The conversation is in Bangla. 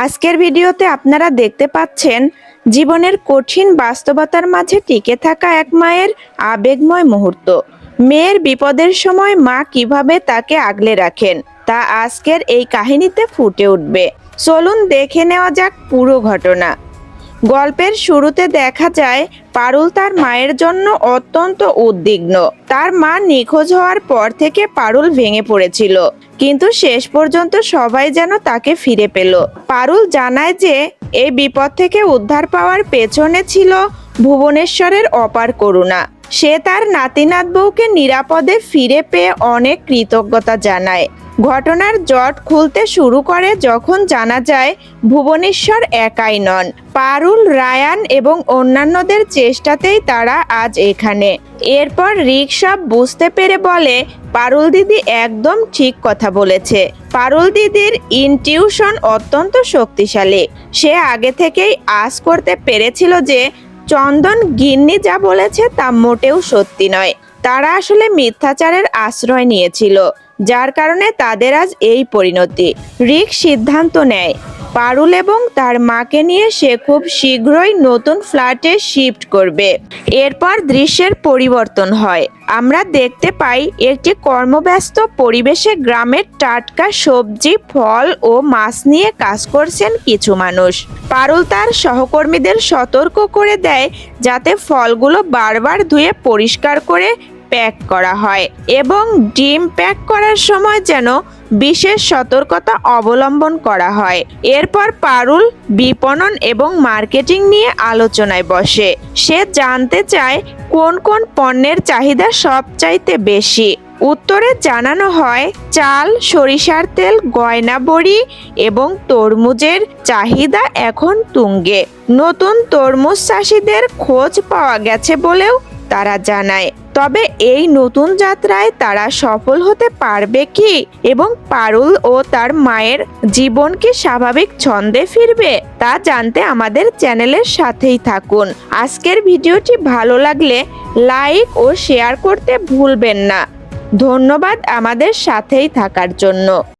আজকের ভিডিওতে আপনারা দেখতে পাচ্ছেন জীবনের কঠিন বাস্তবতার মাঝে টিকে থাকা এক মায়ের আবেগময় মুহূর্ত। মেয়ের বিপদের সময় মা কিভাবে তাকে আগলে রাখেন তা আজকের এই কাহিনীতে ফুটে উঠবে। চলুন দেখে নেওয়া যাক পুরো ঘটনা। গল্পের শুরুতে দেখা যায় পারুল তার মায়ের জন্য অত্যন্ত উদ্বিগ্ন। তার মা নিখোঁজ হওয়ার পর থেকে পারুল ভেঙে পড়েছিল, কিন্তু শেষ পর্যন্ত সবাই যেন তাকে ফিরে পেল। পারুল জানায় যে এই বিপদ থেকে উদ্ধার পাওয়ার পেছনে ছিল ভুবনেশ্বরের অপার করুণা। সে তার নাতি নাতবউকে নিরাপদে ফিরে পেয়ে অনেক কৃতজ্ঞতা জানায়। ঘটনার জট খুলতে শুরু করে যখন জানা যায় ভুবনেশ্বর একাই নন, পারুল, রায়ান এবং অন্যান্যদের চেষ্টাতেই তারা আজ এখানে। এরপর রিক সব বুঝতে পেরে বলে পারুল দিদি একদম ঠিক কথা বলেছে। পারুল দিদির ইনটিউশন অত্যন্ত শক্তিশালী। সে আগে থেকেই আঁচ করতে পেরেছিল যে চন্দন গিন্নি যা বলেছে তা মোটেও সত্যি নয়। তারা আসলে মিথ্যাচারের আশ্রয় নিয়েছিল, যার কারণে তাদের আজ এই পরিণতি। রিক সিদ্ধান্ত নেয় পারুল এবং তার মাকে নিয়ে সে খুব শীঘ্রই নতুন ফ্ল্যাটে শিফট করবে। এরপর দৃশ্যের পরিবর্তন হয়। আমরা দেখতে পাই একটি কর্মব্যস্ত পরিবেশে গ্রামের টাটকা সবজি, ফল ও মাছ নিয়ে কাজ করছেন কিছু মানুষ। পারুল তার সহকর্মীদের সতর্ক করে দেয় যাতে ফলগুলো বারবার ধুয়ে পরিষ্কার করে প্যাক করা হয় এবং ডিম প্যাক করার সময় যেন বিশেষ সতর্কতা অবলম্বন করা হয়। এরপর পারুল বিপণন এবং মার্কেটিং নিয়ে আলোচনায় বসে। সে জানতে চায় কোন কোন পণ্যের চাহিদা সবচাইতে বেশি। উত্তরে জানানো হয় চাল, সরিষার তেল, গয়না বড়ি এবং তরমুজের চাহিদা এখন তুঙ্গে। নতুন তরমুজ চাষিদের খোঁজ পাওয়া গেছে বলেও তারা জানায়। তবে এই নতুন যাত্রায় তারা সফল হতে পারবে কি এবং পারুল ও তার মায়ের জীবন কি স্বাভাবিক ছন্দে ফিরবে তা জানতে আমাদের চ্যানেলের সাথেই থাকুন। আজকের ভিডিওটি ভালো লাগলে লাইক ও শেয়ার করতে ভুলবেন না। ধন্যবাদ আমাদের সাথেই থাকার জন্য।